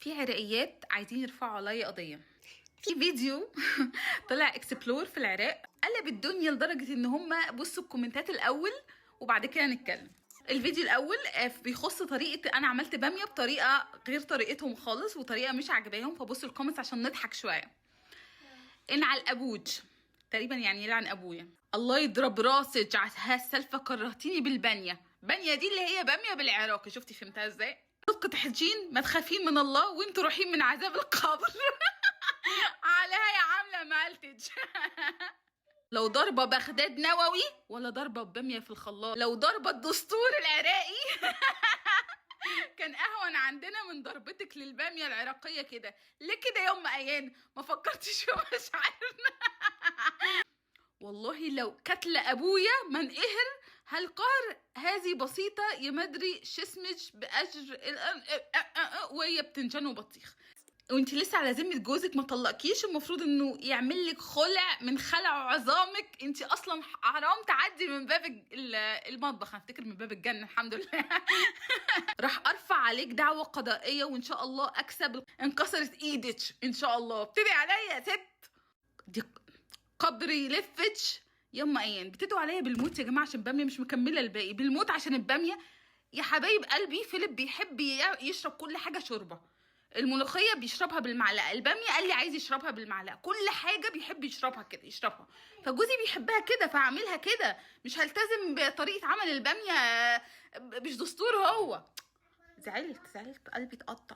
في عراقيات عايزين يرفعوا عليا قضيه في فيديو. طلع اكسبلور في العراق قلب الدنيا لدرجه ان هم بصوا الكومنتات الاول وبعد كده نتكلم. الفيديو الاول بيخص طريقه، انا عملت باميه بطريقه غير طريقتهم خالص وطريقه مش عجباهم، فبصوا الكومنتس عشان نضحك شويه. ان على الابوج تقريبا يعني يلعن ابويا، الله يضرب راسك على السلفه، كرهتيني بالباميه. باميه دي اللي هي باميه بالعراقي، شفتي فهمتها ازاي؟ صدق تحجين ما تخافين من الله وانتوا رايحين من عذاب القبر. عليها يا عامله مالتج. لو ضربه بغداد نووي ولا ضربه بباميه في الخلاط، لو ضربه الدستور العراقي كان اهون عندنا من ضربتك للباميه العراقيه كده. ليه كده يا ام ايان؟ ما فكرتش في مشاعرنا؟ والله لو كتل ابويا ما انقهر هالقهر، هذه بسيطه يمدري شسمج باجر وهي بتنجن وبطيخ. وانت لسه على ذمه جوزك ما طلقكيش، المفروض انه يعمل لك خلع من خلع عظامك. انت اصلا حرام تعدي من باب المطبخ، افتكر من باب الجنه. الحمد لله. راح ارفع عليك دعوه قضائيه وان شاء الله اكسب. انكسرت ايدك ان شاء الله. بتدعي عليا يا ست دي قدري لفتش. يما ايان بتدعوا عليا بالموت يا جماعه عشان باميه مش مكمله الباقي، بالموت عشان الباميه. يا حبايب قلبي فيليب بيحب يشرب كل حاجه شوربه. الملوخيه بيشربها بالمعلقه، الباميه قال لي عايز يشربها بالمعلقه، كل حاجه بيحب يشربها كده يشربها. فجوزي بيحبها كده فاعملها كده، مش هلتزم بطريقه عمل الباميه. مش دستور هو. زعلت قلبي اتقطع.